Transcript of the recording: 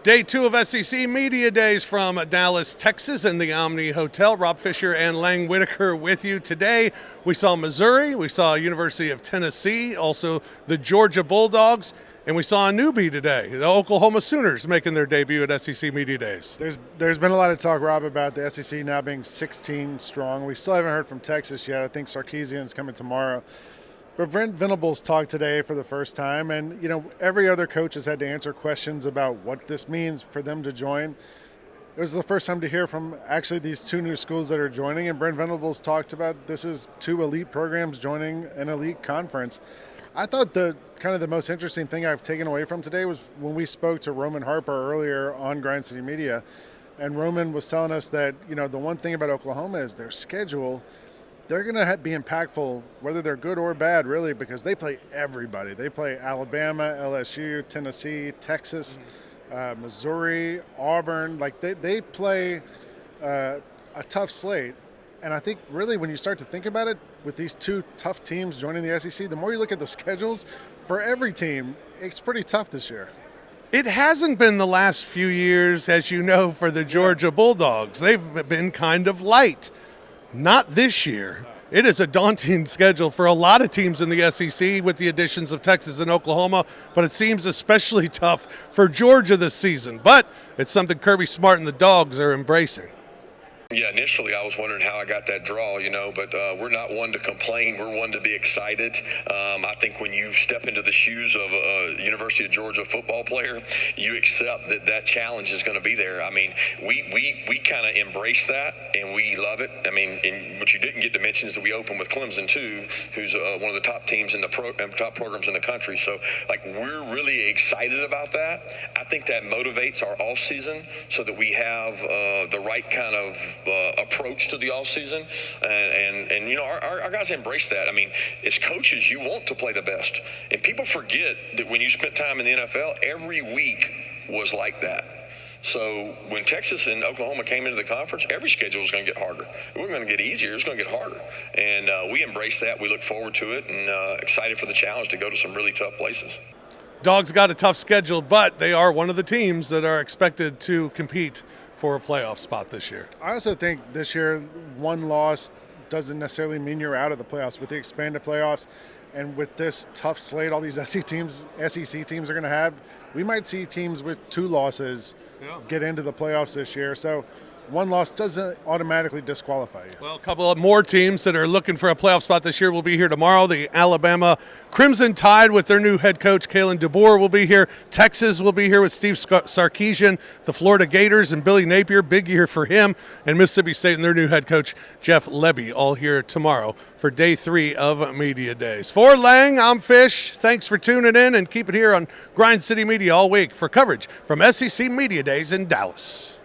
Day 2 of SEC Media Days from Dallas, Texas in the Omni Hotel. Rob Fischer and Lang Whitaker with you today. We saw Missouri, we saw University of Tennessee, also the Georgia Bulldogs, and we saw a newbie today, the Oklahoma Sooners making their debut at SEC Media Days. There's been a lot of talk, Rob, about the SEC now being 16 strong. We still haven't heard from Texas yet. I think Sarkisian's coming tomorrow. But Brent Venables talked today for the first time, and every other coach has had to answer questions about what this means for them to join. It was the first time to hear from actually these two new schools that are joining, and Brent Venables talked about this is two elite programs joining an elite conference. I thought the most interesting thing I've taken away from today was when we spoke to Roman Harper earlier on Grind City Media, and Roman was telling us that the one thing about Oklahoma is their schedule. They're going to be impactful, whether they're good or bad, really, because they play everybody. They play Alabama, LSU, Tennessee, Texas, Missouri, Auburn. They play a tough slate. And I think, really, when you start to think about it, with these two tough teams joining the SEC, the more you look at the schedules, for every team, it's pretty tough this year. It hasn't been the last few years, as you know, for the Georgia Bulldogs. They've been kind of light. Not this year. It is a daunting schedule for a lot of teams in the SEC with the additions of Texas and Oklahoma, but it seems especially tough for Georgia this season. But it's something Kirby Smart and the Dogs are embracing. Yeah, initially I was wondering how I got that draw, but we're not one to complain. We're one to be excited. I think when you step into the shoes of a University of Georgia football player, you accept that challenge is going to be there. I mean, we kind of embrace that, and we love it. I mean, what you didn't get to mention is that we open with Clemson, too, who's one of the top teams in the top programs in the country. So, we're really excited about that. I think that motivates our off season so that we have the right kind of approach to the offseason, and our guys embrace that. I mean, as coaches, you want to play the best, and people forget that when you spent time in the NFL, every week was like that. So when Texas and Oklahoma came into the conference, every schedule was going to get harder. It wasn't going to get easier. It's going to get harder, and we embrace that. We look forward to it, and excited for the challenge to go to some really tough places. Dogs got a tough schedule, but they are one of the teams that are expected to compete for a playoff spot this year. I also think this year one loss doesn't necessarily mean you're out of the playoffs. With the expanded playoffs and with this tough slate all these SEC teams are going to have, we might see teams with two losses get into the playoffs this year. So one loss doesn't automatically disqualify you. Well, a couple of more teams that are looking for a playoff spot this year will be here tomorrow. The Alabama Crimson Tide with their new head coach, Kalen DeBoer, will be here. Texas will be here with Steve Sarkisian. The Florida Gators and Billy Napier, big year for him. And Mississippi State and their new head coach, Jeff Lebby, all here tomorrow for Day 3 of Media Days. For Lang, I'm Fish. Thanks for tuning in, and keep it here on Grind City Media all week for coverage from SEC Media Days in Dallas.